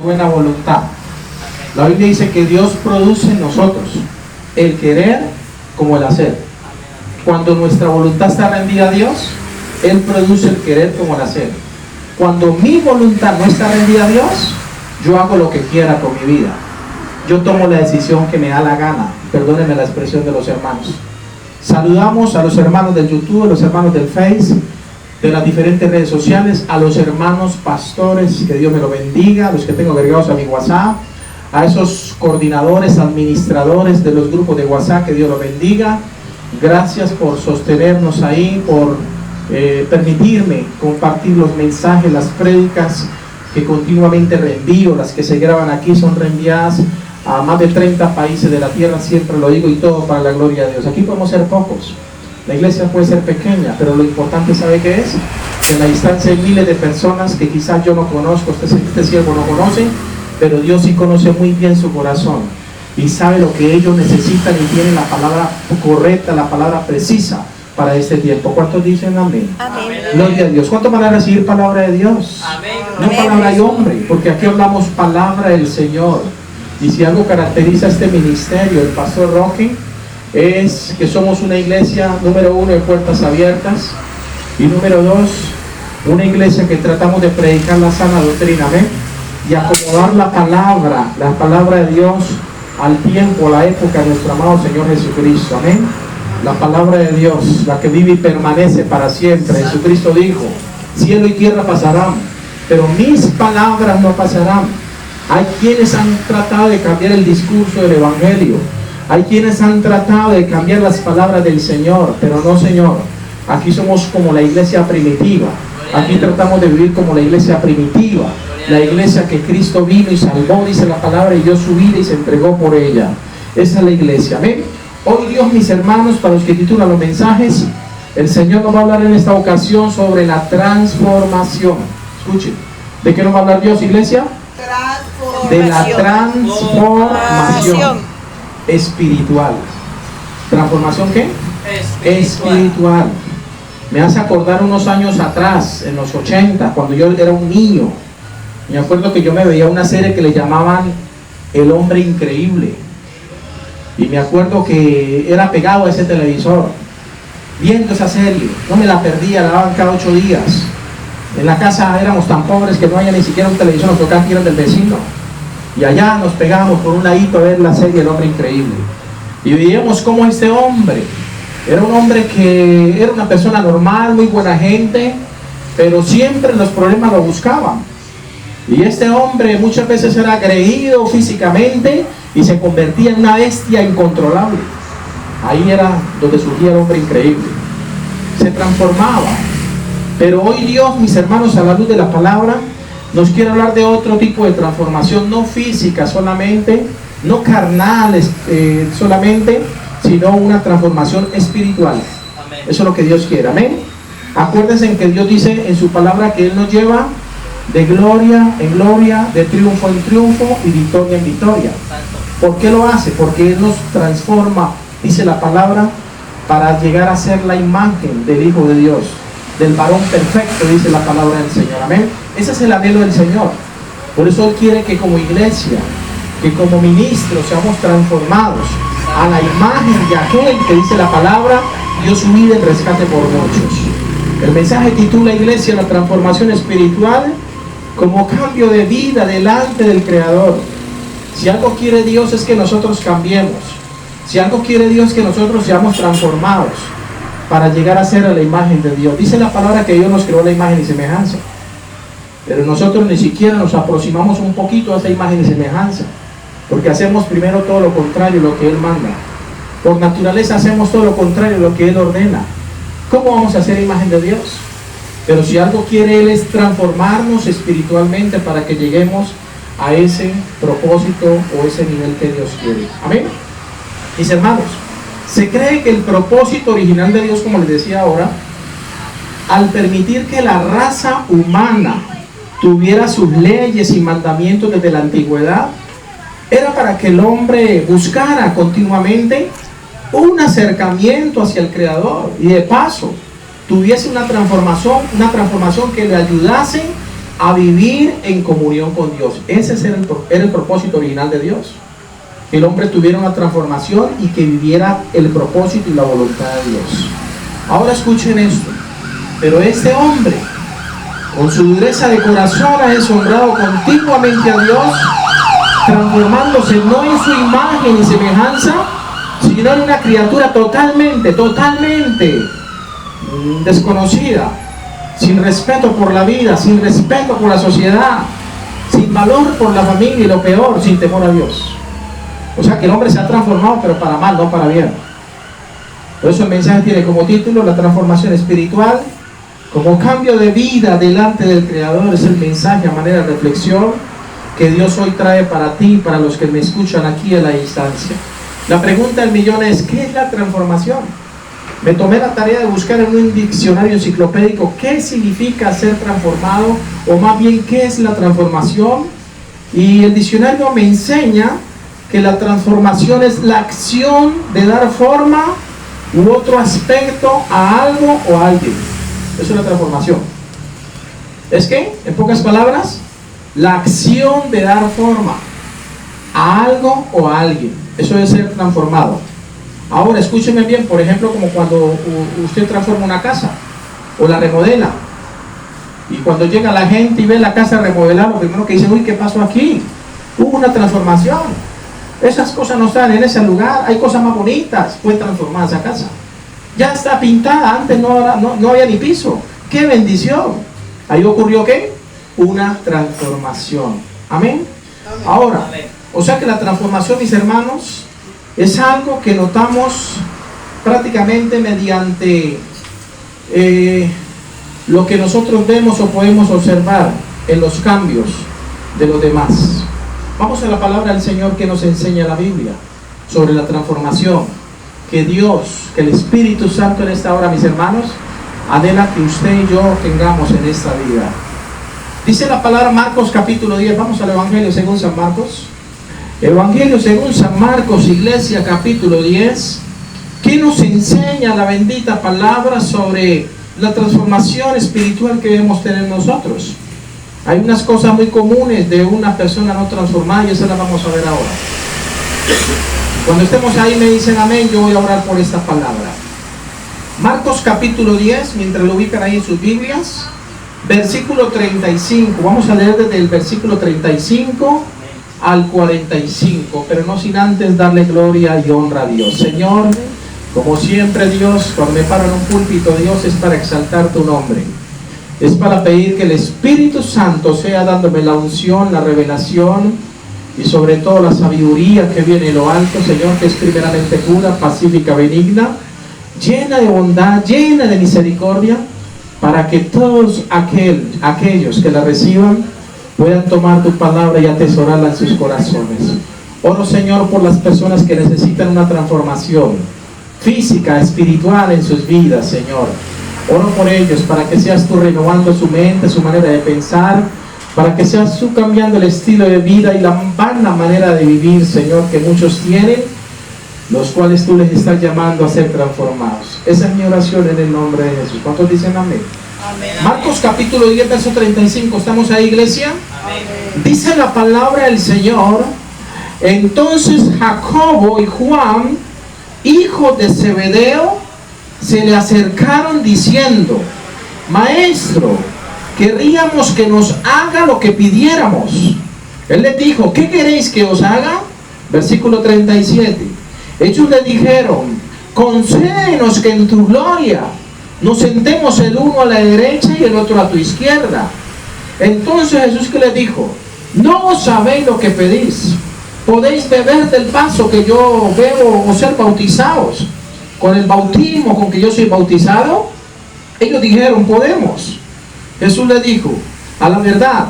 buena voluntad. La Biblia dice que Dios produce en nosotros el querer como el hacer. Cuando nuestra voluntad está rendida a Dios, Él produce el querer como el hacer. Cuando mi voluntad no está rendida a Dios, yo hago lo que quiera con mi vida. Yo tomo la decisión que me da la gana. Perdónenme la expresión de los hermanos. Saludamos a los hermanos del YouTube, a los hermanos del Face, de las diferentes redes sociales, a los hermanos pastores, que Dios me lo bendiga, a los que tengo agregados a mi WhatsApp, a esos coordinadores, administradores de los grupos de WhatsApp, que Dios lo bendiga. Gracias por sostenernos ahí, por permitirme compartir los mensajes, las prédicas que continuamente reenvío. Las que se graban aquí son reenviadas a más de 30 países de la tierra, siempre lo digo, y todo para la gloria de Dios. Aquí podemos ser pocos, la iglesia puede ser pequeña, pero lo importante, ¿sabe qué es? Que en la distancia hay miles de personas que quizás yo no conozco, este siervo no conoce, pero Dios sí conoce muy bien su corazón y sabe lo que ellos necesitan y tienen la palabra correcta, la palabra precisa para este tiempo. ¿Cuántos dicen amén? Amén. Gloria a Dios. ¿Cuántos van a recibir palabra de Dios? Amén. No palabra de hombre, porque aquí hablamos palabra del Señor. Y si algo caracteriza a este ministerio, el pastor Roque, es que somos una iglesia, número uno, de puertas abiertas, y número dos, una iglesia que tratamos de predicar la sana doctrina, ¿ven? Y acomodar la palabra de Dios al tiempo, a la época de nuestro amado Señor Jesucristo, amén. La palabra de Dios, la que vive y permanece para siempre. Jesucristo dijo, cielo y tierra pasarán, pero mis palabras no pasarán. Hay quienes han tratado de cambiar el discurso del Evangelio, hay quienes han tratado de cambiar las palabras del Señor, pero no, Señor. Aquí somos como la iglesia primitiva, aquí tratamos de vivir como la iglesia primitiva, la iglesia que Cristo vino y salvó, dice la palabra, y dio su vida y se entregó por ella. Esa es la iglesia, amén. Hoy Dios, mis hermanos, para los que titulan los mensajes, el Señor nos va a hablar en esta ocasión sobre la transformación. Escuchen, ¿de qué nos va a hablar Dios, iglesia? De la transformación espiritual. ¿Transformación qué? Espiritual. Me hace acordar unos años atrás, en los 80, cuando yo era un niño. Me acuerdo que yo me veía una serie que le llamaban El Hombre Increíble. Y me acuerdo que era pegado a ese televisor, viendo esa serie. No me la perdía, la daban cada 8 días. En la casa éramos tan pobres que no había ni siquiera un televisor, nos tocaba ir del vecino. Y allá nos pegábamos por un ladito a ver la serie El Hombre Increíble. Y veíamos cómo este hombre era un hombre que era una persona normal, muy buena gente, pero siempre los problemas lo buscaban. Y este hombre muchas veces era agredido físicamente y se convertía en una bestia incontrolable. Ahí era donde surgía el hombre increíble. Se transformaba. Pero hoy Dios, mis hermanos, a la luz de la palabra, nos quiere hablar de otro tipo de transformación, no física solamente, no carnal solamente, sino una transformación espiritual. Amén. Eso es lo que Dios quiere, amén. Acuérdense que Dios dice en su palabra que Él nos lleva de gloria en gloria, de triunfo en triunfo y victoria en victoria. ¿Por qué lo hace? Porque Él nos transforma, dice la palabra, para llegar a ser la imagen del Hijo de Dios, del varón perfecto, dice la palabra del Señor, amén. Ese es el anhelo del Señor. Por eso Él quiere que como iglesia, que como ministros seamos transformados a la imagen de aquel que, dice la palabra, dio su vida en rescate por muchos. El mensaje titula, iglesia, la transformación espiritual como cambio de vida delante del Creador. Si algo quiere Dios es que nosotros cambiemos. Si algo quiere Dios es que nosotros seamos transformados para llegar a ser a la imagen de Dios. Dice la palabra que Dios nos creó la imagen y semejanza, pero nosotros ni siquiera nos aproximamos un poquito a esa imagen y semejanza, porque hacemos primero todo lo contrario a lo que Él manda. Por naturaleza hacemos todo lo contrario a lo que Él ordena. ¿Cómo vamos a hacer imagen de Dios? Pero si algo quiere Él es transformarnos espiritualmente para que lleguemos a ese propósito o ese nivel que Dios quiere. Amén. Mis hermanos, se cree que el propósito original de Dios, como les decía ahora, al permitir que la raza humana tuviera sus leyes y mandamientos desde la antigüedad, era para que el hombre buscara continuamente un acercamiento hacia el Creador y de paso tuviese una transformación que le ayudase a vivir en comunión con Dios. Ese era el propósito original de Dios. Que el hombre tuviera una transformación y que viviera el propósito y la voluntad de Dios. Ahora escuchen esto. Pero este hombre, con su dureza de corazón, ha deshonrado continuamente a Dios, transformándose no en su imagen y semejanza, sino en una criatura totalmente desconocida, sin respeto por la vida, sin respeto por la sociedad, sin valor por la familia y lo peor, sin temor a Dios. O sea que el hombre se ha transformado, pero para mal, no para bien. Por eso el mensaje tiene como título la transformación espiritual como cambio de vida delante del Creador. Es el mensaje a manera de reflexión que Dios hoy trae para ti y para los que me escuchan aquí a la distancia. La pregunta del millón es: ¿qué es la transformación? Me tomé la tarea de buscar en un diccionario enciclopédico qué significa ser transformado, o más bien qué es la transformación. Y el diccionario me enseña que la transformación es la acción de dar forma u otro aspecto a algo o a alguien. Eso es la transformación. ¿Es qué? En pocas palabras, la acción de dar forma a algo o a alguien. Eso es ser transformado. Ahora escúchenme bien, por ejemplo, como cuando usted transforma una casa o la remodela, y cuando llega la gente y ve la casa remodelada, lo primero que dicen: uy, ¿qué pasó aquí? Hubo una transformación. Esas cosas no están en ese lugar, hay cosas más bonitas. Fue transformada esa casa, ya está pintada, antes no había ni piso. ¡Qué bendición! Ahí ocurrió ¿qué? Una transformación. Amén. Ahora, o sea que la transformación, mis hermanos, es algo que notamos prácticamente mediante lo que nosotros vemos o podemos observar en los cambios de los demás. Vamos a la palabra del Señor que nos enseña la Biblia sobre la transformación que Dios, que el Espíritu Santo en esta hora, mis hermanos, anhela que usted y yo tengamos en esta vida. Dice la palabra Marcos capítulo 10. Vamos al Evangelio según San Marcos. Evangelio según San Marcos, iglesia, capítulo 10, que nos enseña la bendita palabra sobre la transformación espiritual que debemos tener nosotros. Hay unas cosas muy comunes de una persona no transformada y esas las vamos a ver ahora. Cuando estemos ahí me dicen amén, yo voy a orar por esta palabra. Marcos capítulo 10, mientras lo ubican ahí en sus Biblias, versículo 35. Vamos a leer desde el versículo 35 al 45, pero no sin antes darle gloria y honra a Dios. Señor, como siempre, Dios, cuando me paro en un púlpito, Dios, es para exaltar tu nombre. Es para pedir que el Espíritu Santo sea dándome la unción, la revelación y sobre todo la sabiduría que viene de lo alto, Señor, que es primeramente pura, pacífica, benigna, llena de bondad, llena de misericordia, para que todos aquellos que la reciban puedan tomar tu palabra y atesorarla en sus corazones. Oro, Señor, por las personas que necesitan una transformación física, espiritual en sus vidas, Señor. Oro por ellos para que seas tú renovando su mente, su manera de pensar, para que seas tú cambiando el estilo de vida y la vana manera de vivir, Señor, que muchos tienen, los cuales tú les estás llamando a ser transformados. Esa es mi oración en el nombre de Jesús. ¿Cuántos dicen amén? Amén. Marcos capítulo 10, verso 35. ¿Estamos ahí, iglesia? Amén. Dice la palabra del Señor: entonces Jacobo y Juan, hijos de Zebedeo, se le acercaron diciendo: Maestro, querríamos que nos haga lo que pidiéramos. Él les dijo: ¿qué queréis que os haga? Versículo 37. Ellos le dijeron: concédenos que en tu gloria nos sentemos el uno a la derecha y el otro a tu izquierda. Entonces Jesús, que les dijo: no sabéis lo que pedís. ¿Podéis beber del vaso que yo bebo o ser bautizados con el bautismo con que yo soy bautizado? Ellos dijeron: podemos. Jesús les dijo: a la verdad,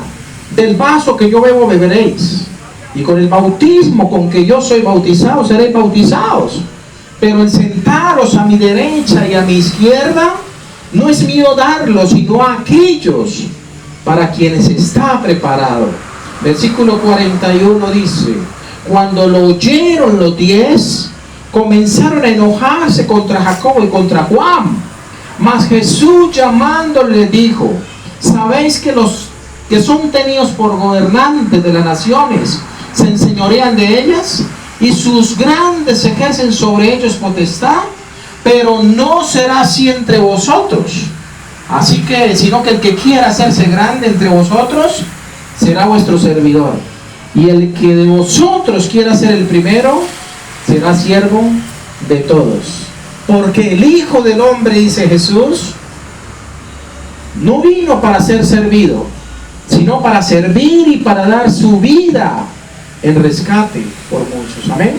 del vaso que yo bebo beberéis, y con el bautismo con que yo soy bautizado seréis bautizados. Pero el sentaros a mi derecha y a mi izquierda no es mío darlo, sino a aquellos para quienes está preparado. Versículo 41 dice: cuando lo oyeron los 10, comenzaron a enojarse contra Jacobo y contra Juan. Mas Jesús, llamándole, dijo: ¿sabéis que los que son tenidos por gobernantes de las naciones, se enseñorean de ellas, y sus grandes ejercen sobre ellos potestad, pero no será así entre vosotros. Así que, sino que el que quiera hacerse grande entre vosotros, será vuestro servidor. Y el que de vosotros quiera ser el primero, será siervo de todos. Porque el Hijo del Hombre, dice Jesús, no vino para ser servido, sino para servir y para dar su vida en rescate por muchos. Amén.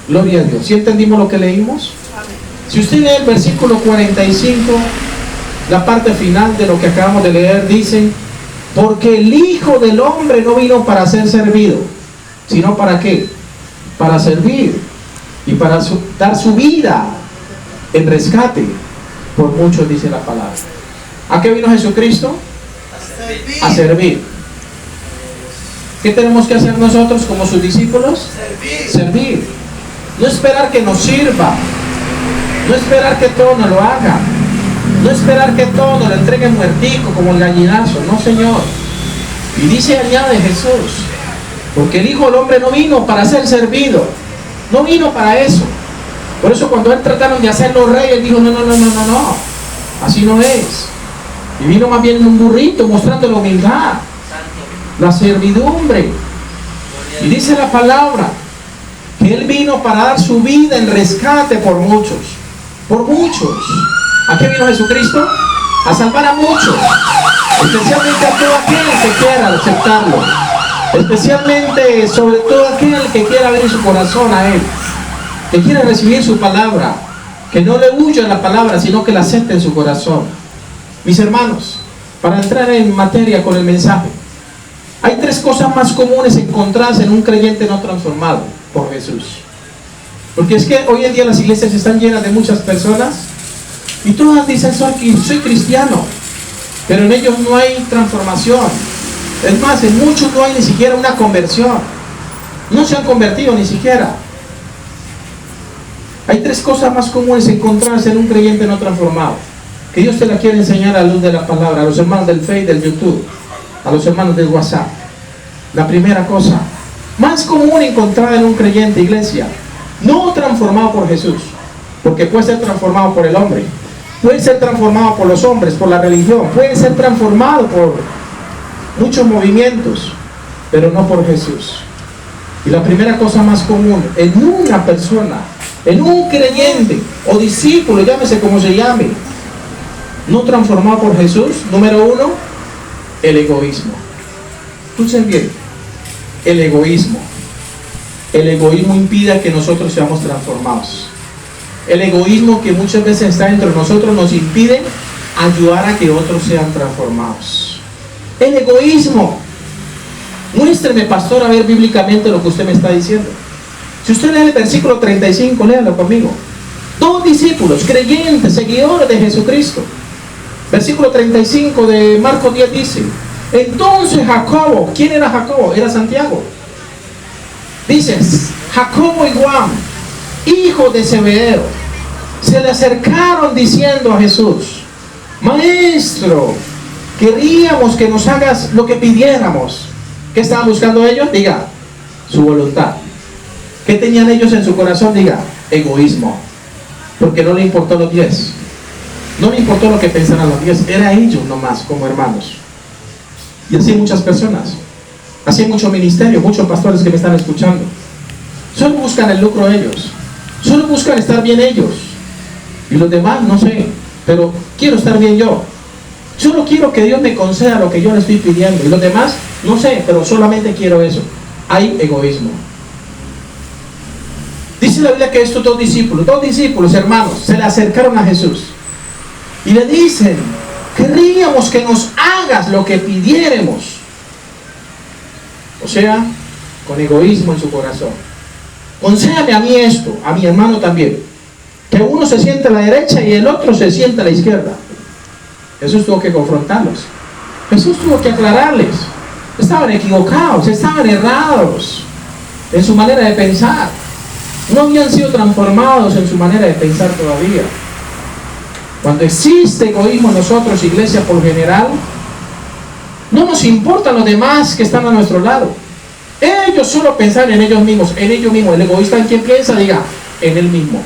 Gloria a Dios. ¿Sí entendimos lo que leímos? Si usted lee el versículo 45, la parte final de lo que acabamos de leer, dice: porque el Hijo del Hombre no vino para ser servido, sino para ¿qué? Para servir y para dar su vida en rescate por muchos, dice la palabra. ¿A qué vino Jesucristo? A servir. ¿Qué tenemos que hacer nosotros como sus discípulos? Servir. No esperar que nos sirva, no esperar que todo nos lo haga, no esperar que todo nos lo entregue muertico como el gallinazo. No, Señor. Y dice, añade Jesús, porque el Hijo del Hombre no vino para ser servido, no vino para eso. Por eso cuando él trataron de hacerlo rey, él dijo, no, así no es. Y vino más bien en un burrito, mostrando la humildad, la servidumbre. Y dice la palabra que él vino para dar su vida en rescate por muchos. Por muchos. ¿A qué vino Jesucristo? A salvar a muchos, especialmente a todo aquel que quiera aceptarlo, especialmente, sobre todo aquel que quiera abrir su corazón a él, que quiera recibir su palabra, que no le huya la palabra, sino que la acepte en su corazón. Mis hermanos, para entrar en materia con el mensaje, hay tres cosas más comunes encontradas en un creyente no transformado por Jesús. Porque es que hoy en día las iglesias están llenas de muchas personas y todas dicen, soy cristiano, pero en ellos no hay transformación. Es más, en muchos no hay ni siquiera una conversión, no se han convertido ni siquiera. Hay tres cosas más comunes encontradas en un creyente no transformado, que Dios te la quiere enseñar a la luz de la palabra, a los hermanos del Facebook, del YouTube, a los hermanos del WhatsApp. La primera cosa más común encontrada en un creyente, iglesia, no transformado por Jesús, porque puede ser transformado por el hombre, puede ser transformado por los hombres, por la religión, puede ser transformado por muchos movimientos, pero no por Jesús. Y la primera cosa más común en una persona, en un creyente o discípulo, llámese como se llame, no transformado por Jesús, número uno, el egoísmo. Escuchen bien, el egoísmo. El egoísmo impide que nosotros seamos transformados. El egoísmo que muchas veces está dentro de nosotros nos impide ayudar a que otros sean transformados. El egoísmo. Muéstreme, pastor, a ver bíblicamente lo que usted me está diciendo. Si usted lee el versículo 35, léalo conmigo. Todos discípulos, creyentes, seguidores de Jesucristo. Versículo 35 de Marcos 10 dice: entonces Jacobo, ¿quién era Jacobo? Era Santiago. Dice, Jacobo y Juan, hijos de Zebedeo, se le acercaron diciendo a Jesús: Maestro, queríamos que nos hagas lo que pidiéramos. ¿Qué estaban buscando ellos? Diga, su voluntad. ¿Qué tenían ellos en su corazón? Diga, egoísmo. Porque no le importó los 10. No le importó lo que pensaran los 10. Era ellos nomás, como hermanos. Y así muchas personas. Así hay mucho ministerio, muchos pastores que me están escuchando. Solo buscan el lucro de ellos. Solo buscan estar bien ellos. Y los demás, no sé. Pero quiero estar bien yo. Solo quiero que Dios me conceda lo que yo le estoy pidiendo. Y los demás, no sé, pero solamente quiero eso. Hay egoísmo. Dice la Biblia que estos dos discípulos, hermanos, se le acercaron a Jesús. Y le dicen: querríamos que nos hagas lo que pidiéramos. O sea, con egoísmo en su corazón. Concédame a mí esto, a mi hermano también. Que uno se siente a la derecha y el otro se siente a la izquierda. Jesús tuvo que confrontarlos. Jesús tuvo que aclararles. Estaban equivocados, estaban errados en su manera de pensar. No habían sido transformados en su manera de pensar todavía. Cuando existe egoísmo en nosotros, iglesia, por general, No nos importan los demás que están a nuestro lado. Ellos solo pensan en ellos mismos, en ellos mismos. El egoísta, ¿en quién piensa? Diga, en él mismo.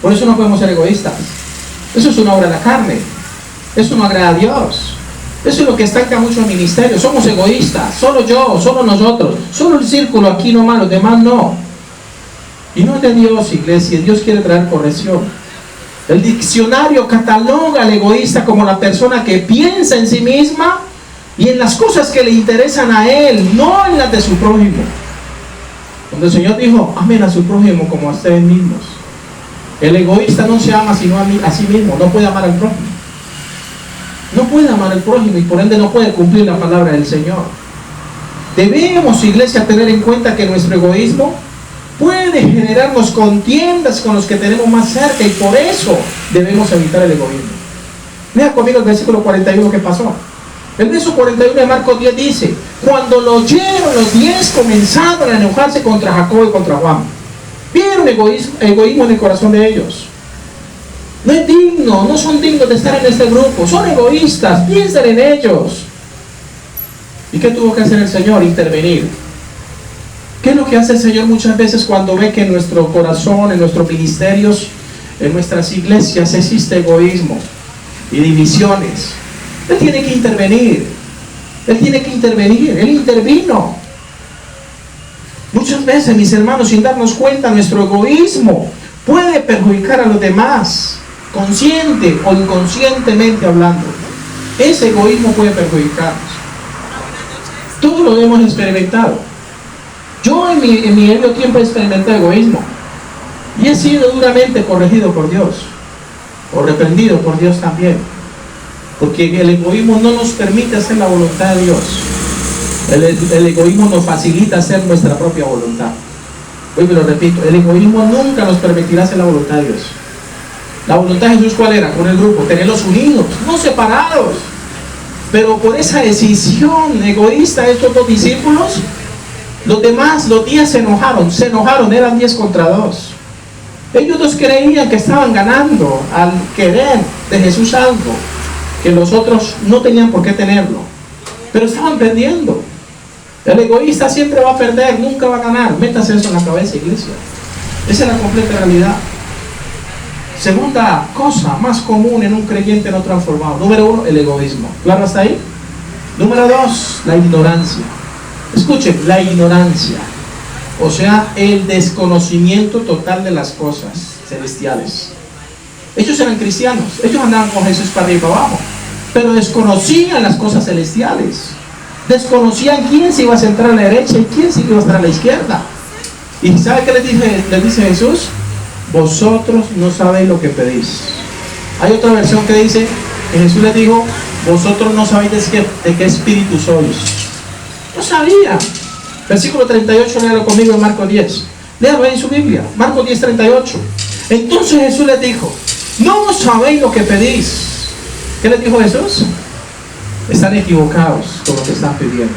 Por eso no podemos ser egoístas. Eso es una obra de la carne. Eso no agrada a Dios. Eso es lo que estanca mucho el ministerio. Somos egoístas. Solo yo, solo nosotros. Solo el círculo aquí nomás, los demás no. Y no es de Dios, iglesia. Dios quiere traer corrección. El diccionario cataloga al egoísta como la persona que piensa en sí misma y en las cosas que le interesan a él, no en las de su prójimo. Cuando el Señor dijo, amen a su prójimo como a ustedes mismos. El egoísta no se ama sino a sí mismo. No puede amar al prójimo. No puede amar al prójimo y por ende no puede cumplir la palabra del Señor. Debemos, iglesia, tener en cuenta que nuestro egoísmo puede generarnos contiendas con los que tenemos más cerca y por eso debemos evitar el egoísmo. Vea conmigo el versículo 41 que pasó. El verso 41 de Marcos 10 dice: cuando lo oyeron, los 10 comenzaron a enojarse contra Jacobo y contra Juan. Vieron egoísmo en el corazón de ellos. No es digno, no son dignos de estar en este grupo, son egoístas, piensen en ellos. ¿Y qué tuvo que hacer el Señor? Intervenir. ¿Qué es lo que hace el Señor muchas veces cuando ve que en nuestro corazón, en nuestros ministerios, en nuestras iglesias existe egoísmo y divisiones? Él tiene que intervenir. Él tiene que intervenir. Él intervino. Muchas veces, mis hermanos, sin darnos cuenta, nuestro egoísmo puede perjudicar a los demás, consciente o inconscientemente hablando. Ese egoísmo puede perjudicarnos. Todos lo hemos experimentado. Yo en mi medio tiempo he experimentado egoísmo y he sido duramente corregido por Dios o reprendido por Dios también, porque el egoísmo no nos permite hacer la voluntad de Dios. El egoísmo nos facilita hacer nuestra propia voluntad. Hoy me lo repito, el egoísmo nunca nos permitirá hacer la voluntad de Dios. La voluntad de Jesús, ¿cuál era? Con el grupo, tenerlos unidos, no separados. Pero por esa decisión egoísta de estos dos discípulos, los demás, los 10 se enojaron, eran 10 contra 2. Ellos dos creían que estaban ganando al querer de Jesús algo que los otros no tenían por qué tenerlo, pero estaban perdiendo. El egoísta siempre va a perder, nunca va a ganar. Métase eso en la cabeza, iglesia. Esa es la completa realidad. Segunda cosa más común en un creyente no transformado. Número 1, el egoísmo. ¿Claro hasta ahí? Número 2, la ignorancia. Escuchen, la ignorancia, o sea, el desconocimiento total de las cosas celestiales. Ellos eran cristianos, ellos andaban con Jesús para arriba y para abajo, pero desconocían las cosas celestiales. Desconocían quién se iba a sentar a la derecha y quién se iba a estar a la izquierda. ¿Y sabe qué les dice Jesús? Vosotros no sabéis lo que pedís. Hay otra versión que dice que Jesús les dijo: vosotros no sabéis de qué espíritu sois. No sabía. Versículo 38, léalo conmigo en Marcos 10. Léalo en su Biblia, Marcos 10, 38. Entonces Jesús les dijo: no sabéis lo que pedís. ¿Qué les dijo Jesús? Están equivocados con lo que están pidiendo.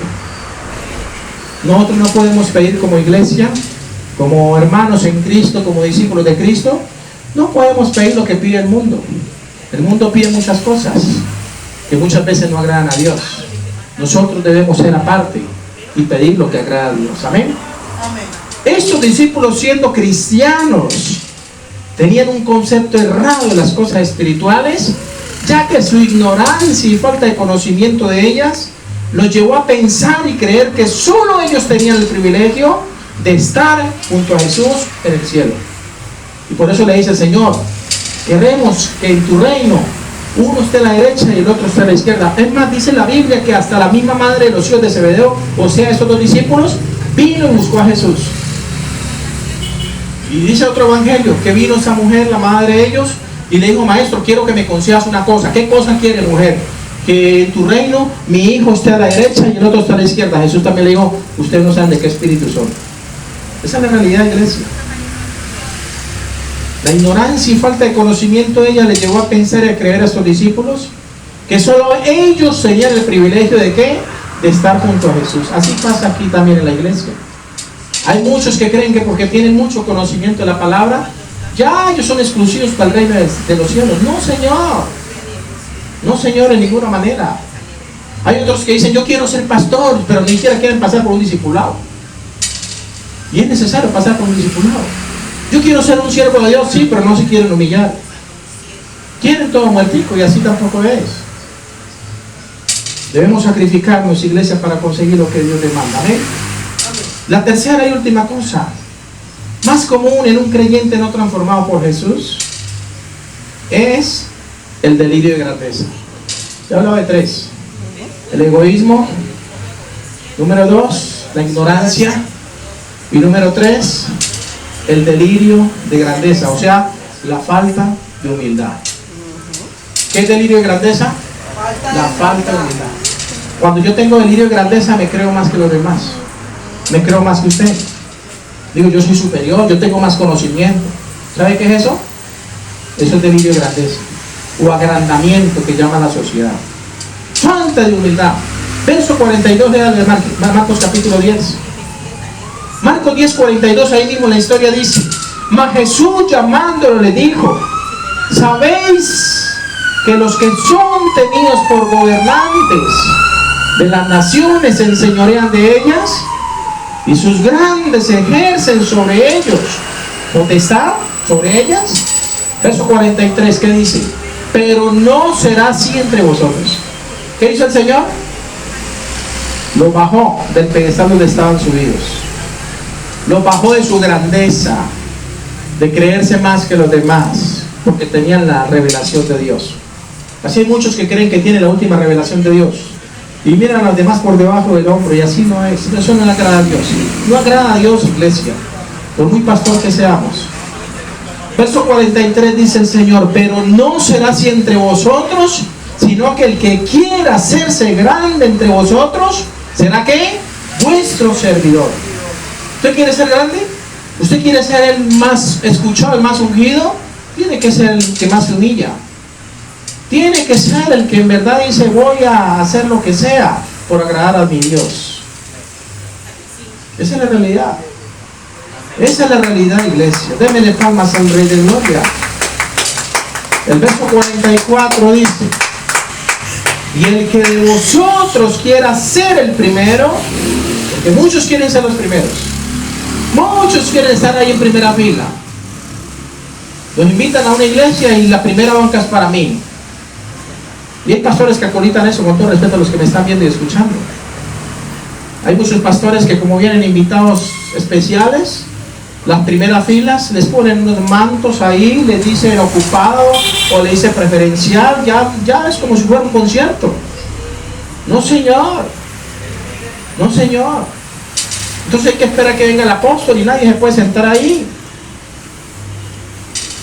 Nosotros no podemos pedir como iglesia, como hermanos en Cristo, como discípulos de Cristo. No podemos pedir lo que pide el mundo. El mundo pide muchas cosas que muchas veces no agradan a Dios. Nosotros debemos ser aparte y pedir lo que agrada a Dios. Amén. Estos discípulos, siendo cristianos, tenían un concepto errado de las cosas espirituales, ya que su ignorancia y falta de conocimiento de ellas los llevó a pensar y creer que solo ellos tenían el privilegio de estar junto a Jesús en el cielo. Y por eso le dice el Señor: queremos que en tu reino uno esté a la derecha y el otro esté a la izquierda. Es más, dice la Biblia que hasta la misma madre de los hijos de Zebedeo, o sea, estos dos discípulos, vino y buscó a Jesús. Y dice otro evangelio que vino esa mujer, la madre de ellos, y le dijo: maestro, quiero que me concedas una cosa. ¿Qué cosa quiere, mujer? Que en tu reino mi hijo esté a la derecha y el otro esté a la izquierda. Jesús también le dijo: ustedes no saben de qué espíritu son. Esa es la realidad, iglesia. La ignorancia y falta de conocimiento de ella le llevó a pensar y a creer a estos discípulos que solo ellos tenían el privilegio de ¿qué? De estar junto a Jesús. Así pasa aquí también en la iglesia. Hay muchos que creen que porque tienen mucho conocimiento de la palabra, ya ellos son exclusivos para el reino de los cielos. No, Señor. No, Señor, en ninguna manera. Hay otros que dicen, yo quiero ser pastor, pero ni siquiera quieren pasar por un discipulado. Y es necesario pasar por un discipulado. Yo quiero ser un siervo de Dios, sí, pero no se quieren humillar. Quieren todo muertico y así tampoco es. Debemos sacrificarnos, iglesia, para conseguir lo que Dios demanda. ¿Amén? La tercera y última cosa, más común en un creyente no transformado por Jesús, es el delirio de grandeza. Ya hablaba de 3. El egoísmo. Número 2, la ignorancia. Y número 3, el delirio de grandeza, o sea, la falta de humildad. ¿Qué es delirio de grandeza? La falta de humildad. Cuando yo tengo delirio de grandeza, me creo más que los demás. Me creo más que usted. Digo, yo soy superior, yo tengo más conocimiento. ¿Sabe qué es eso? Eso es delirio de grandeza. O agrandamiento, que llama la sociedad. Falta de humildad. Verso 42 de Marcos capítulo 10. Marcos 10, 42, ahí mismo la historia dice: mas Jesús llamándolo le dijo: ¿sabéis que los que son tenidos por gobernantes de las naciones se enseñorean de ellas? Y sus grandes ejercen sobre ellos potestad sobre ellas. Verso 43, ¿qué dice? Pero no será así entre vosotros. ¿Qué hizo el Señor? Lo bajó del pedestal donde estaban subidos. Lo bajó de su grandeza, de creerse más que los demás, porque tenían la revelación de Dios. Así hay muchos que creen que tienen la última revelación de Dios y miran a los demás por debajo del hombro, y así no es. Eso no le agrada a Dios. No agrada a Dios, iglesia, por muy pastor que seamos. Verso 43 dice el Señor: pero no será así entre vosotros, sino que el que quiera hacerse grande entre vosotros, ¿será qué? Vuestro servidor. ¿Usted quiere ser grande? ¿Usted quiere ser el más escuchado, el más ungido? Tiene que ser el que más se humilla. Tiene que ser el que en verdad dice: voy a hacer lo que sea por agradar a mi Dios. Esa es la realidad. Esa es la realidad, iglesia. Démele palmas al Rey de Gloria. El verso 44 dice: y el que de vosotros quiera ser el primero, porque muchos quieren ser los primeros, muchos quieren estar ahí en primera fila. Los invitan a una iglesia y la primera banca es para mí. Y hay pastores que acolitan eso, con todo respeto a los que me están viendo y escuchando. Hay muchos pastores que, como vienen invitados especiales, las primeras filas les ponen unos mantos ahí, les dicen ocupado o le dice preferencial. Ya es como si fuera un concierto. No, señor. No, señor. Entonces hay que esperar que venga el apóstol y nadie se puede sentar ahí.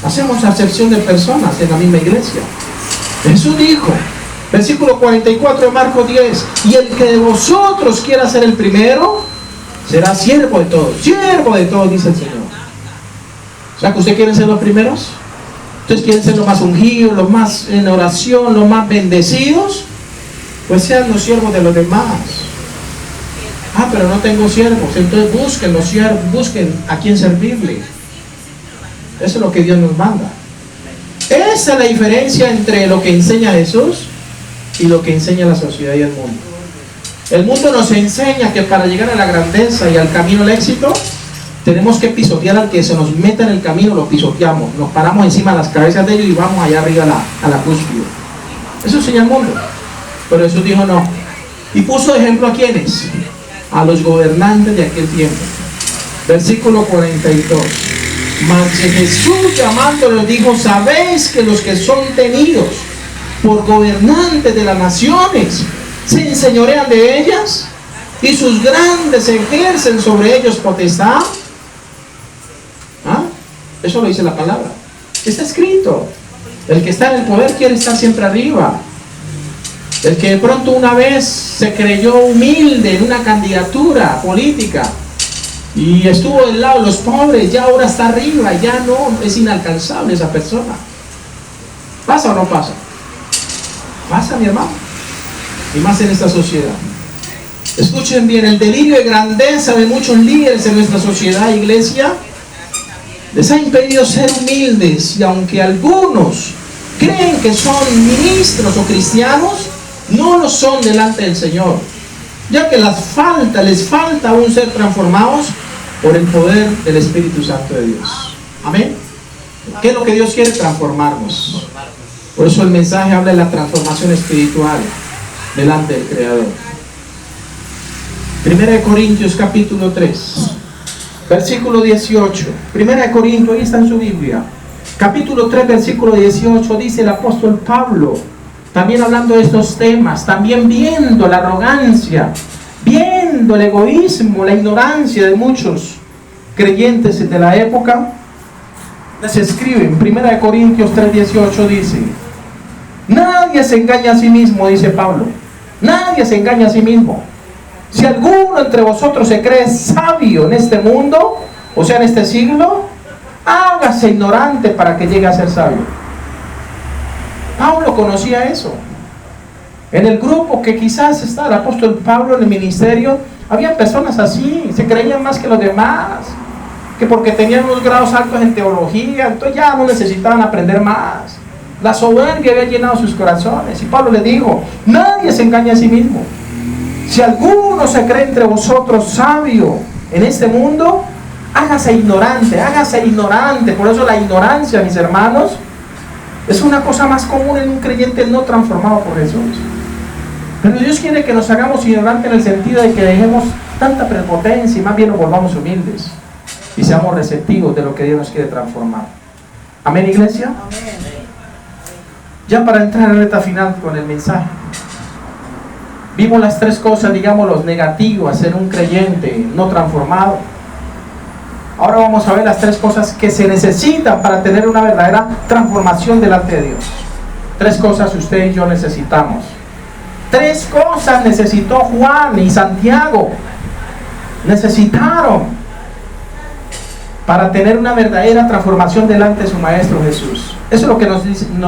Hacemos acepción de personas en la misma iglesia. Jesús dijo, versículo 44 de Marcos 10: y el que de vosotros quiera ser el primero, será siervo de todos. Siervo de todos, dice el Señor. O sea, que usted quiere ser los primeros. Ustedes quieren ser los más ungidos, los más en oración, los más bendecidos. Pues sean los siervos de los demás. Ah, pero no tengo siervos. Entonces busquen los siervos, busquen a quién servirle. Eso es lo que Dios nos manda. Esa es la diferencia entre lo que enseña Jesús y lo que enseña la sociedad y el mundo. El mundo nos enseña que para llegar a la grandeza y al camino al éxito, tenemos que pisotear al que se nos meta en el camino. Lo pisoteamos, nos paramos encima de las cabezas de ellos y vamos allá arriba a la cúspide. Eso enseña el mundo. Pero Jesús dijo no. Y puso de ejemplo a ¿quiénes? A los gobernantes de aquel tiempo. Versículo 42. Mas Jesús llamándolos dijo: ¿sabéis que los que son tenidos por gobernantes de las naciones se enseñorean de ellas? Y sus grandes ejercen sobre ellos potestad. ¿Ah? Eso lo dice la palabra. Está escrito. El que está en el poder quiere estar siempre arriba. El que de pronto una vez se creyó humilde en una candidatura política y estuvo del lado de los pobres, ya ahora está arriba, ya no, es inalcanzable esa persona. ¿Pasa o no pasa? Pasa, mi hermano. Y más en esta sociedad. Escuchen bien, el delirio de grandeza de muchos líderes en nuestra sociedad, iglesia, les ha impedido ser humildes. Y aunque algunos creen que son ministros o cristianos, no lo son delante del Señor, ya que les falta aún ser transformados por el poder del Espíritu Santo de Dios. Amén. ¿Qué es lo que Dios quiere? Transformarnos. Por eso el mensaje habla de la transformación espiritual delante del Creador. 1 Corintios capítulo 3, versículo 18. 1 Corintios, ahí está en su Biblia. Capítulo 3, versículo 18, dice el apóstol Pablo, también hablando de estos temas, también viendo la arrogancia, viendo el egoísmo, la ignorancia de muchos creyentes de la época, les escribe en 1 Corintios 3, 18, dice: nadie se engaña a sí mismo, dice Pablo, nadie se engaña a sí mismo. Si alguno entre vosotros se cree sabio en este mundo, o sea en este siglo, hágase ignorante para que llegue a ser sabio. Pablo conocía eso. En el grupo que quizás está el apóstol Pablo en el ministerio, había personas así, se creían más que los demás, que porque tenían unos grados altos en teología, entonces ya no necesitaban aprender más. La soberbia había llenado sus corazones, y Pablo le dijo: nadie se engaña a sí mismo. Si alguno se cree entre vosotros sabio en este mundo, hágase ignorante, hágase ignorante. Por eso la ignorancia, mis hermanos, es una cosa más común en un creyente no transformado por Jesús. Pero Dios quiere que nos hagamos ignorantes en el sentido de que dejemos tanta prepotencia y más bien nos volvamos humildes y seamos receptivos de lo que Dios nos quiere transformar. Amén, iglesia. Amén. Ya para entrar en la recta final con el mensaje, vimos las tres cosas, digamos, los negativos a ser un creyente no transformado. Ahora vamos a ver las tres cosas que se necesitan para tener una verdadera transformación delante de Dios. Tres cosas usted y yo necesitamos. Tres cosas necesitó Juan y Santiago. Necesitaron para tener una verdadera transformación delante de su Maestro Jesús. Eso es lo que nos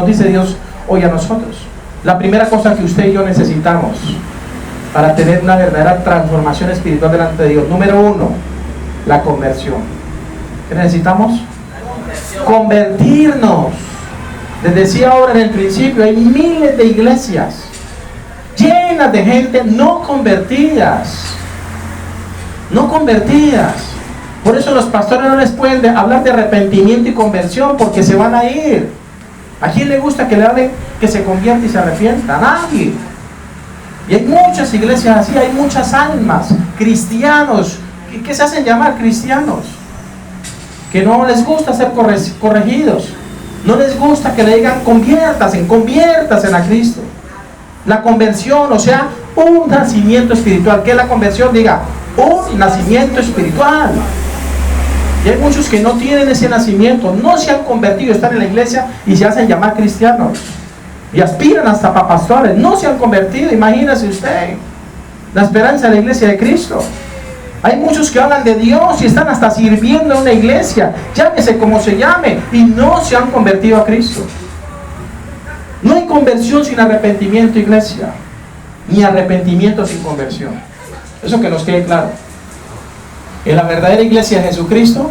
dice Dios hoy a nosotros. La primera cosa que usted y yo necesitamos para tener una verdadera transformación espiritual delante de Dios. Número uno, la conversión. ¿Qué necesitamos? Convertirnos. Les decía ahora en el principio, hay miles de iglesias llenas de gente no convertidas. No convertidas. Por eso los pastores no les pueden hablar de arrepentimiento y conversión, porque se van a ir. ¿A quién le gusta que le hablen que se convierta y se arrepienta? A nadie. Y hay muchas iglesias así, hay muchas almas, cristianos, que se hacen llamar cristianos, que no les gusta ser corregidos, no les gusta que le digan conviértase a Cristo. La conversión, o sea, un nacimiento espiritual. ¿Qué es la conversión? Diga, un nacimiento espiritual. Y hay muchos que no tienen ese nacimiento, no se han convertido, están en la iglesia y se hacen llamar cristianos. Y aspiran hasta para pastores, no se han convertido. Imagínese usted la esperanza de la iglesia de Cristo. Hay muchos que hablan de Dios y están hasta sirviendo en una iglesia, llámese como se llame, y no se han convertido a Cristo. No hay conversión sin arrepentimiento, iglesia, ni arrepentimiento sin conversión. Eso que nos quede claro. En la verdadera iglesia de Jesucristo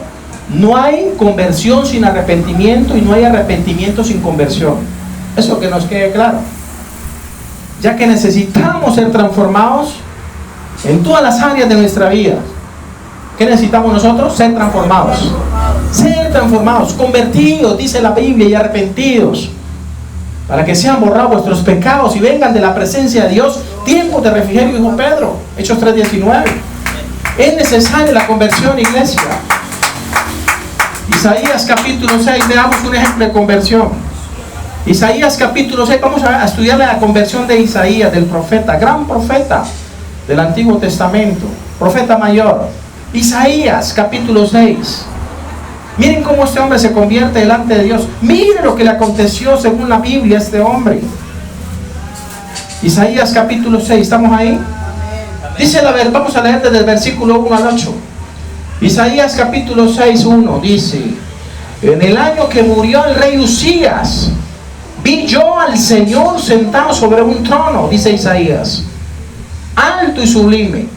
no hay conversión sin arrepentimiento y no hay arrepentimiento sin conversión. Eso que nos quede claro. Ya que necesitamos ser transformados en todas las áreas de nuestra vida. ¿Qué necesitamos nosotros? Ser transformados. Ser transformados, convertidos, dice la Biblia, y arrepentidos, para que sean borrados vuestros pecados y vengan de la presencia de Dios tiempos de refrigerio, dijo Pedro, Hechos 3:19. Es necesaria la conversión, iglesia. Isaías capítulo 6, veamos un ejemplo de conversión. Isaías capítulo 6, vamos a estudiar la conversión de Isaías, del profeta, gran profeta del Antiguo Testamento, profeta mayor. Isaías capítulo 6. Miren cómo este hombre se convierte delante de Dios. Miren lo que le aconteció según la Biblia a este hombre. Isaías capítulo 6, ¿estamos ahí? Dice la verdad, vamos a leer desde el versículo 1 al 8. Isaías capítulo 6, 1 dice: en el año que murió el rey Usías, vi yo al Señor sentado sobre un trono, dice Isaías, alto y sublime,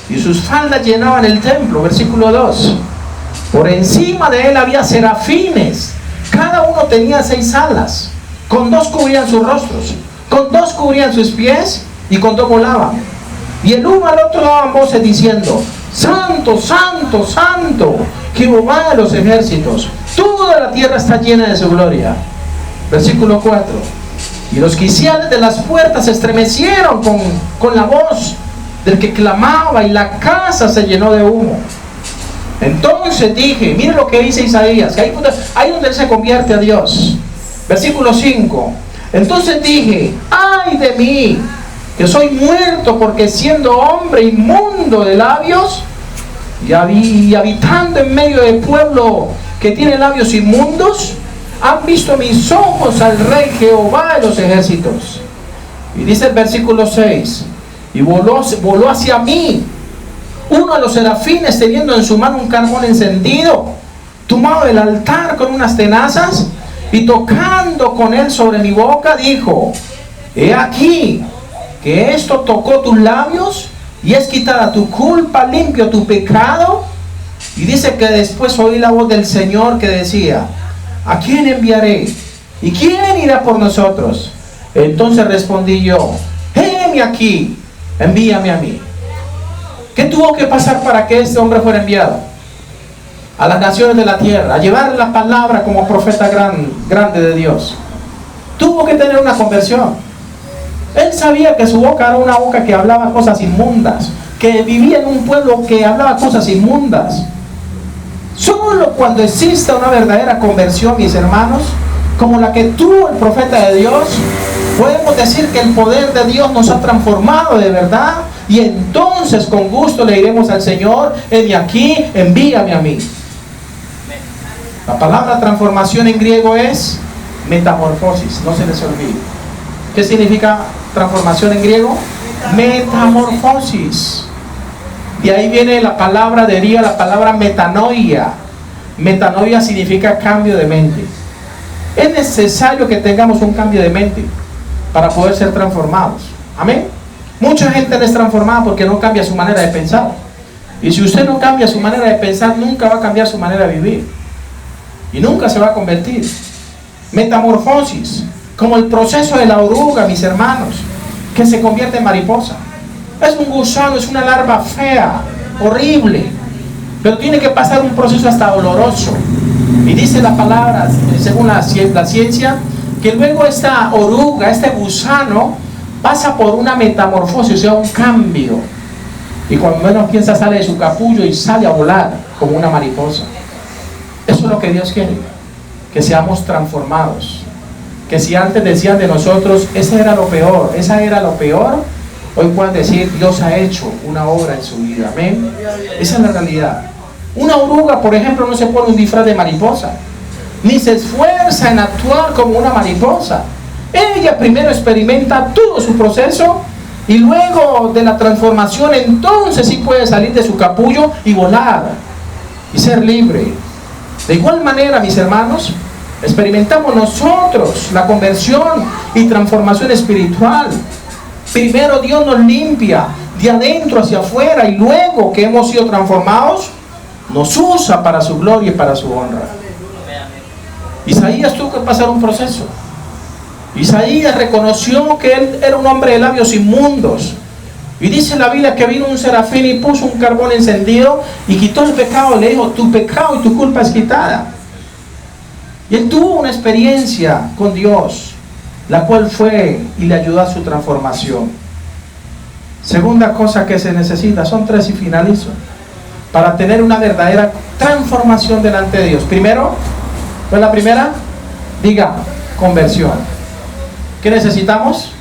y sus faldas llenaban el templo. Versículo 2: por encima de él había serafines, cada uno tenía 6 alas, con 2 cubrían sus rostros, Con 2 cubrían sus pies y con 2 volaban. Y el uno al otro daban voces diciendo: Santo, Santo, Santo, Jehová de los ejércitos, toda la tierra está llena de su gloria. Versículo 4. Y los quiciales de las puertas se estremecieron con la voz del que clamaba, y la casa se llenó de humo. Entonces dije, mire lo que dice Isaías, que ahí donde él se convierte a Dios. Versículo 5. Entonces dije: ay de mí, que soy muerto, porque siendo hombre inmundo de labios y habitando en medio del pueblo que tiene labios inmundos, han visto mis ojos al Rey Jehová de los ejércitos. Y dice el versículo 6: y voló hacia mí uno de los serafines, teniendo en su mano un carbón encendido, tomado del altar con unas tenazas, y tocando con él sobre mi boca, dijo: he aquí que esto tocó tus labios, y es quitada tu culpa, limpio tu pecado. Y dice que después oí la voz del Señor que decía: ¿a quién enviaré? ¿Y quién irá por nosotros? Entonces respondí yo: heme aquí, envíame a mí. ¿Qué tuvo que pasar para que este hombre fuera enviado a las naciones de la tierra, a llevar la palabra como profeta grande de Dios? Tuvo que tener una conversión. Él sabía que su boca era una boca que hablaba cosas inmundas, que vivía en un pueblo que hablaba cosas inmundas. Solo cuando exista una verdadera conversión, mis hermanos, como la que tuvo el profeta de Dios, podemos decir que el poder de Dios nos ha transformado de verdad, y entonces con gusto le diremos al Señor: heme aquí, envíame a mí. La palabra transformación en griego es metamorfosis, no se les olvide. ¿Qué significa transformación en griego? Metamorfosis. De ahí viene la palabra, deriva la palabra metanoia. Metanoia significa cambio de mente. Es necesario que tengamos un cambio de mente para poder ser transformados. Amén. Mucha gente no es transformada porque no cambia su manera de pensar. Y si usted no cambia su manera de pensar, nunca va a cambiar su manera de vivir. Y nunca se va a convertir. Metamorfosis, como el proceso de la oruga, mis hermanos, que se convierte en mariposa. Es un gusano, es una larva fea, horrible, pero tiene que pasar un proceso hasta doloroso. Y dice la palabra, según la ciencia, que luego esta oruga, este gusano, pasa por una metamorfosis, o sea, un cambio. Y cuando menos piensa, sale de su capullo y sale a volar como una mariposa. Eso es lo que Dios quiere, que seamos transformados. Que si antes decían de nosotros: ese era lo peor, esa era lo peor, hoy pueden decir: Dios ha hecho una obra en su vida. Amén. Esa es la realidad. Una oruga, por ejemplo, no se pone un disfraz de mariposa, ni se esfuerza en actuar como una mariposa. Ella primero experimenta todo su proceso, y luego de la transformación, entonces sí puede salir de su capullo y volar y ser libre. De igual manera, mis hermanos, experimentamos nosotros la conversión y transformación espiritual. Primero Dios nos limpia de adentro hacia afuera, y luego que hemos sido transformados, nos usa para su gloria y para su honra. Isaías tuvo que pasar un proceso. Isaías reconoció que él era un hombre de labios inmundos. Y dice la Biblia que vino un serafín y puso un carbón encendido y quitó el pecado. Le dijo: tu pecado y tu culpa es quitada. Y él tuvo una experiencia con Dios, la cual fue y le ayudó a su transformación. Segunda cosa que se necesita, son 3 y finalizo, para tener una verdadera transformación delante de Dios. Primero, ¿cuál es la primera? Diga: conversión. ¿Qué necesitamos?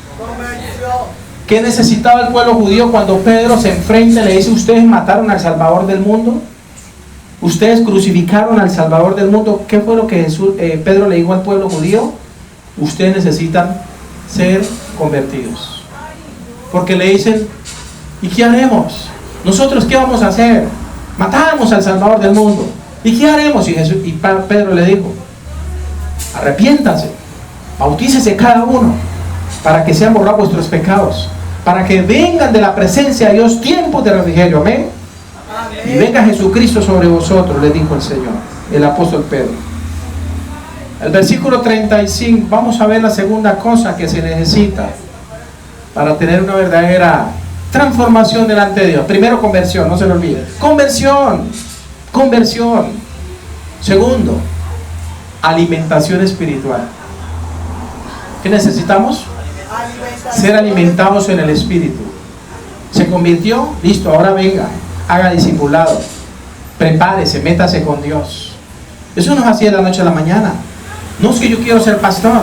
¿Qué necesitaba el pueblo judío cuando Pedro se enfrenta y le dice: ustedes mataron al Salvador del mundo? Ustedes crucificaron al Salvador del mundo. ¿Qué fue lo que Pedro le dijo al pueblo judío? Ustedes necesitan ser convertidos. Porque le dicen: ¿y qué haremos? ¿Nosotros qué vamos a hacer? Matamos al Salvador del mundo. ¿Y qué haremos? Y Pedro le dijo: arrepiéntanse, bautícese cada uno, para que sean borrados vuestros pecados, para que vengan de la presencia de Dios tiempos de refrigerio. Amén. Y venga Jesucristo sobre vosotros, le dijo el Señor, el apóstol Pedro. El versículo 35, vamos a ver la segunda cosa que se necesita. para tener una verdadera transformación delante de Dios? Primero, conversión, no se lo olvide. Conversión. Segundo, alimentación espiritual. ¿Qué necesitamos? Ser alimentados en el Espíritu. ¿Se convirtió? Listo, ahora venga, haga discipulado, prepárese, métase con Dios. Eso no es así de la noche a la mañana. No es que yo quiero ser pastor,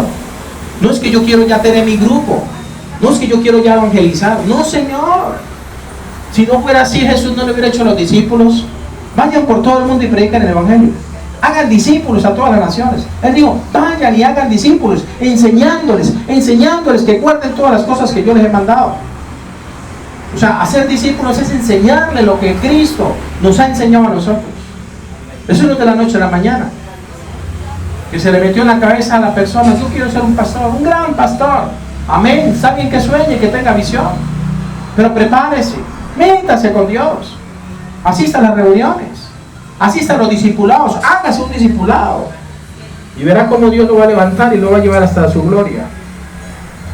no es que yo quiero ya tener mi grupo, no es que yo quiero ya evangelizar. No, Señor. Si no fuera así, Jesús no le hubiera hecho a los discípulos: vayan por todo el mundo y predican el Evangelio, hagan discípulos a todas las naciones. Él dijo: vayan y hagan discípulos, enseñándoles que guarden todas las cosas que yo les he mandado. O sea, hacer discípulos es enseñarle lo que Cristo nos ha enseñado a nosotros. Eso no es de la noche a la mañana, que se le metió en la cabeza a la persona: yo quiero ser un pastor, un gran pastor. Amén. Está bien que sueñe, que tenga visión, pero prepárese, métase con Dios, asista a las reuniones, asista a los discipulados, hágase un discipulado y verá cómo Dios lo va a levantar y lo va a llevar hasta su gloria.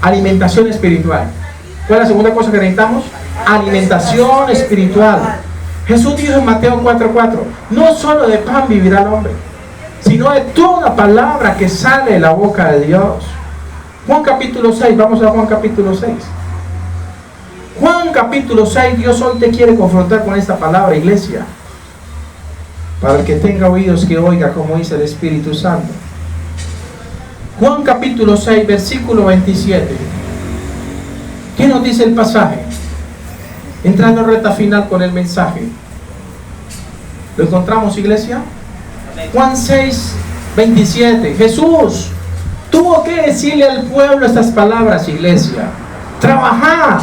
Alimentación espiritual. ¿Cuál es la segunda cosa que necesitamos? Alimentación espiritual. Jesús dijo en Mateo 4:4: no solo de pan vivirá el hombre, sino de toda palabra que sale de la boca de Dios. Juan capítulo 6, vamos a Juan capítulo 6. Juan capítulo 6, Dios hoy te quiere confrontar con esta palabra, iglesia. Para el que tenga oídos que oiga, como dice el Espíritu Santo. Juan capítulo 6, versículo 27. ¿Qué nos dice el pasaje? Entrando en recta final con el mensaje. ¿Lo encontramos, iglesia? Juan 6, 27. Jesús tuvo que decirle al pueblo estas palabras, iglesia: trabajad,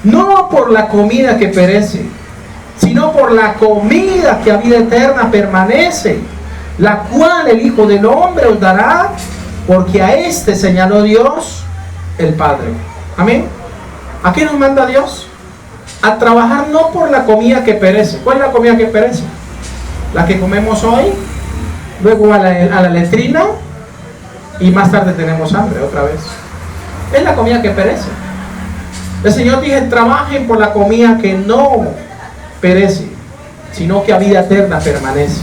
no por la comida que perece, sino por la comida que a vida eterna permanece, la cual el Hijo del Hombre os dará, porque a este señaló Dios el Padre. Amén. ¿A qué nos manda Dios? A trabajar no por la comida que perece. ¿Cuál es la comida que perece? La que comemos hoy, luego a la letrina, y más tarde tenemos hambre otra vez. Es la comida que perece. El Señor dice: trabajen por la comida que no perece, sino que a vida eterna permanece.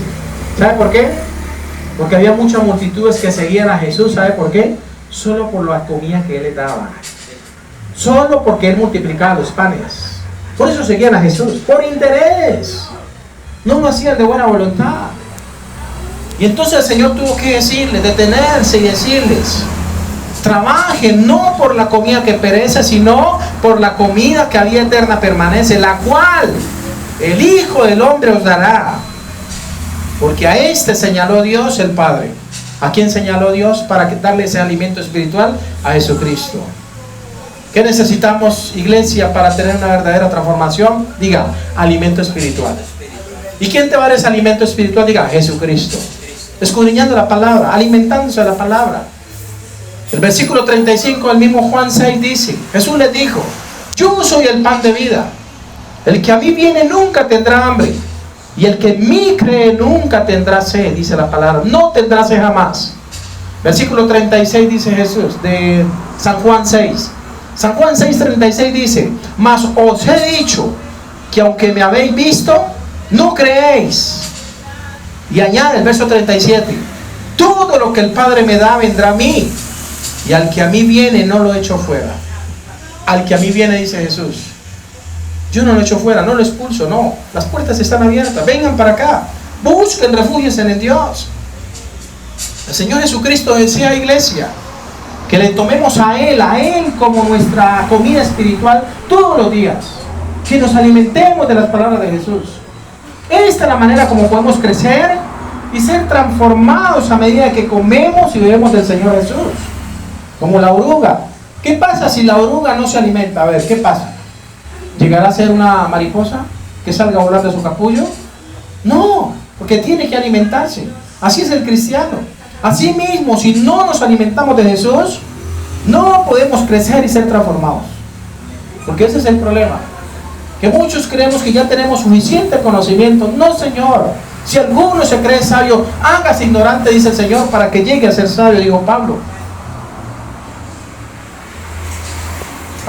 ¿Sabe por qué? Porque había muchas multitudes que seguían a Jesús. ¿Sabe por qué? Solo por la comida que Él les daba, solo porque Él multiplicaba los panes. Por eso seguían a Jesús, por interés, no lo hacían de buena voluntad. Y entonces el Señor tuvo que decirles, detenerse y decirles: trabajen no por la comida que perece, sino por la comida que a vida eterna permanece, la cual el Hijo del Hombre os dará, porque a este señaló Dios el Padre. ¿A quién señaló Dios para darle ese alimento espiritual? A Jesucristo. ¿Qué necesitamos, iglesia, para tener una verdadera transformación? Diga: alimento espiritual. ¿Y quién te va a dar ese alimento espiritual? Diga: Jesucristo. Escudriñando la palabra, alimentándose de la palabra. El versículo 35 del mismo Juan 6 dice: Jesús les dijo: yo soy el pan de vida. El que a mí viene nunca tendrá hambre, y el que en mí cree nunca tendrá sed. Dice la palabra: no tendrá sed jamás. Versículo 36 dice Jesús, de San Juan 6. San Juan 6:36 dice: mas os he dicho que aunque me habéis visto, no creéis. Y añade el verso 37: todo lo que el Padre me da vendrá a mí, y al que a mí viene no lo echo fuera. Al que a mí viene, dice Jesús, yo no lo echo fuera, no lo expulso, no. Las puertas están abiertas, vengan para acá, busquen refugios en Dios. El Señor Jesucristo decía, iglesia, que le tomemos a Él como nuestra comida espiritual todos los días, que nos alimentemos de las palabras de Jesús. Esta es la manera como podemos crecer y ser transformados a medida que comemos y bebemos del Señor Jesús. Como la oruga. ¿Qué pasa si la oruga no se alimenta? A ver, ¿qué pasa? ¿Llegará a ser una mariposa que salga a volar de su capullo? No, porque tiene que alimentarse. Así es el cristiano. Así mismo, si no nos alimentamos de Jesús, no podemos crecer y ser transformados. Porque ese es el problema. Que muchos creemos que ya tenemos suficiente conocimiento. No, Señor. Si alguno se cree sabio, hágase ignorante, dice el Señor, para que llegue a ser sabio, dijo Pablo.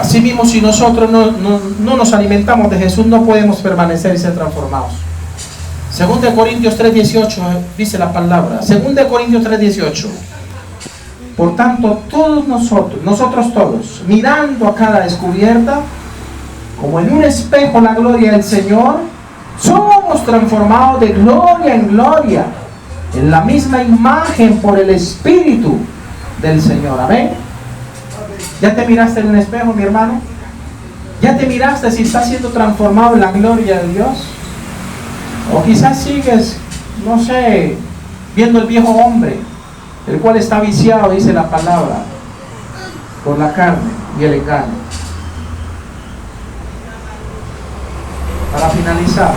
Asimismo, si nosotros no nos alimentamos de Jesús, no podemos permanecer y ser transformados. 2 Corintios 3:18 dice la palabra. 2 Corintios 3:18. Por tanto, todos nosotros todos, mirando a cada descubierta, como en un espejo la gloria del Señor, somos transformados de gloria en gloria, en la misma imagen por el Espíritu del Señor. Amén. ¿Ya te miraste en un espejo, mi hermano? ¿Ya te miraste si estás siendo transformado en la gloria de Dios? O quizás sigues, no sé, viendo el viejo hombre, el cual está viciado, dice la palabra, por la carne y el engaño. Para finalizar,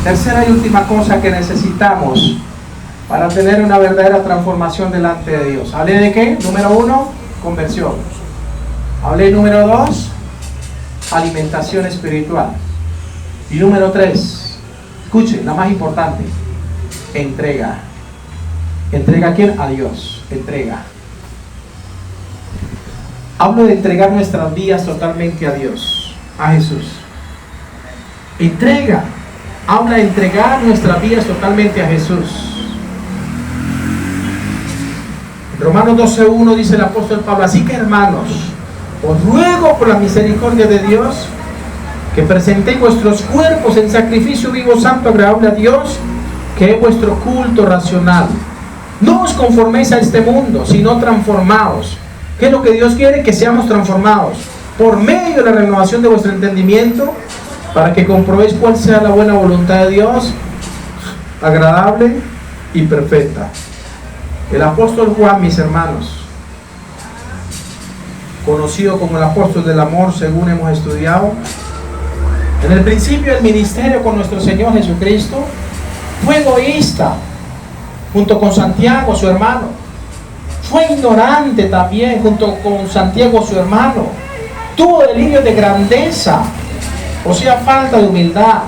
tercera y última cosa que necesitamos para tener una verdadera transformación delante de Dios. ¿Hablé de qué? Número 1, conversión. Hablé número 2, alimentación espiritual. Y número 3, escuchen, la más importante, entrega. ¿Entrega a quién? A Dios. Entrega. Hablo de entregar nuestras vidas totalmente a Dios, a Jesús. Entrega. Habla de entregar nuestras vidas totalmente a Jesús. En Romanos 12:1 dice el apóstol Pablo: así que, hermanos, os ruego por la misericordia de Dios que presentéis vuestros cuerpos en sacrificio vivo, santo, agradable a Dios, que es vuestro culto racional. No os conforméis a este mundo, sino transformaos. ¿Qué es lo que Dios quiere? Que seamos transformados por medio de la renovación de vuestro entendimiento, para que comprobéis cuál sea la buena voluntad de Dios, agradable y perfecta. El apóstol Juan, mis hermanos, conocido como el apóstol del amor, según hemos estudiado, en el principio del ministerio con nuestro Señor Jesucristo, fue egoísta, junto con Santiago, su hermano. Fue ignorante también, junto con Santiago, su hermano. Tuvo delirios de grandeza, o sea, falta de humildad.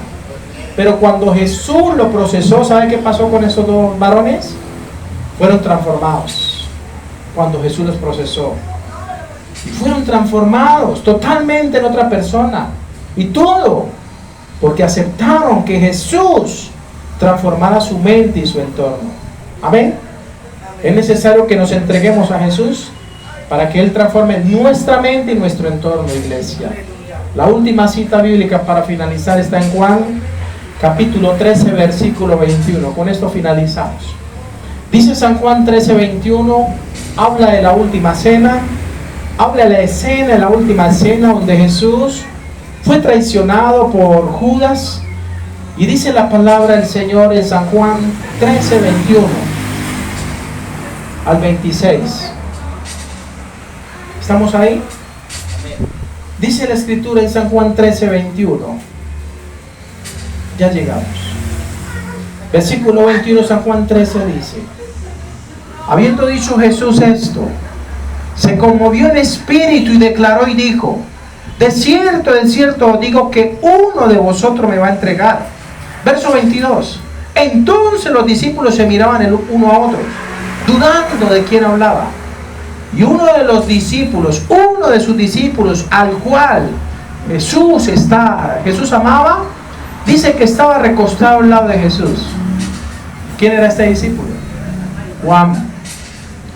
Pero cuando Jesús lo procesó, ¿sabe qué pasó con esos dos varones? Fueron transformados. Cuando Jesús los procesó, y fueron transformados totalmente en otra persona. Y todo porque aceptaron que Jesús transformara su mente y su entorno. Amén. Es necesario que nos entreguemos a Jesús para que Él transforme nuestra mente y nuestro entorno, iglesia. La última cita bíblica para finalizar está en Juan capítulo 13, versículo 21. Con esto finalizamos. Dice San Juan 13, 21, habla de la última cena, habla de la escena, de la última cena donde Jesús fue traicionado por Judas. Y dice la palabra del Señor en San Juan 13, 21 al 26. ¿Estamos ahí? Dice la escritura en San Juan 13, 21. Ya llegamos. Versículo 21, San Juan 13 dice: habiendo dicho Jesús esto, se conmovió en espíritu y declaró y dijo: de cierto os digo que uno de vosotros me va a entregar. Verso 22. Entonces los discípulos se miraban el uno a otro, dudando de quién hablaba. Y uno de sus discípulos, al cual Jesús amaba, dice que estaba recostado al lado de Jesús. ¿Quién era este discípulo? Juan,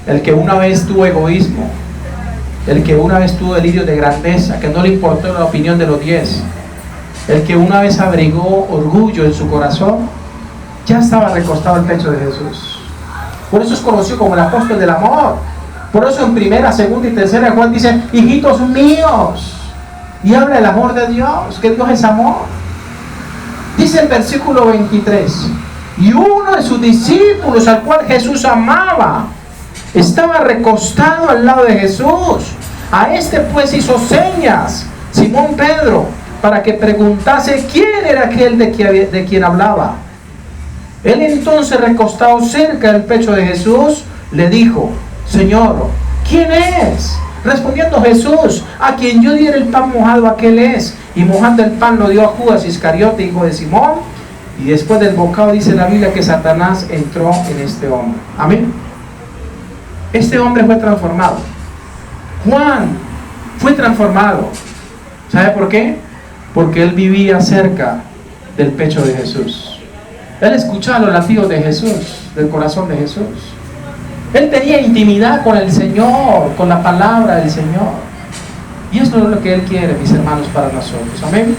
el que una vez tuvo egoísmo, el que una vez tuvo delirio de grandeza, que no le importó la opinión de los 10, el que una vez abrigó orgullo en su corazón, ya estaba recostado al pecho de Jesús. Por eso es conocido como el apóstol del amor. Por eso en primera, segunda y tercera Juan dice: hijitos míos, y habla del amor de Dios, que Dios es amor. Dice el versículo 23: y uno de sus discípulos, al cual Jesús amaba, estaba recostado al lado de Jesús. A este pues hizo señas Simón Pedro, para que preguntase quién era aquel de quien hablaba. Él entonces, recostado cerca del pecho de Jesús, le dijo: Señor, ¿quién es? Respondiendo Jesús: a quien yo diera el pan mojado, aquel es. Y mojando el pan lo dio a Judas Iscariote, hijo de Simón. Y después del bocado dice la Biblia que Satanás entró en este hombre. Amén. Este hombre fue transformado. Juan Fue transformado. ¿Sabe por qué? Porque él vivía cerca del pecho de Jesús. Él escuchaba los latidos de Jesús, del corazón de Jesús. Él tenía intimidad con el Señor, con la palabra del Señor. Y eso es lo que Él quiere, mis hermanos, para nosotros. Amén.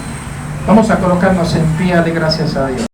Vamos a colocarnos en pie, de gracias a Dios.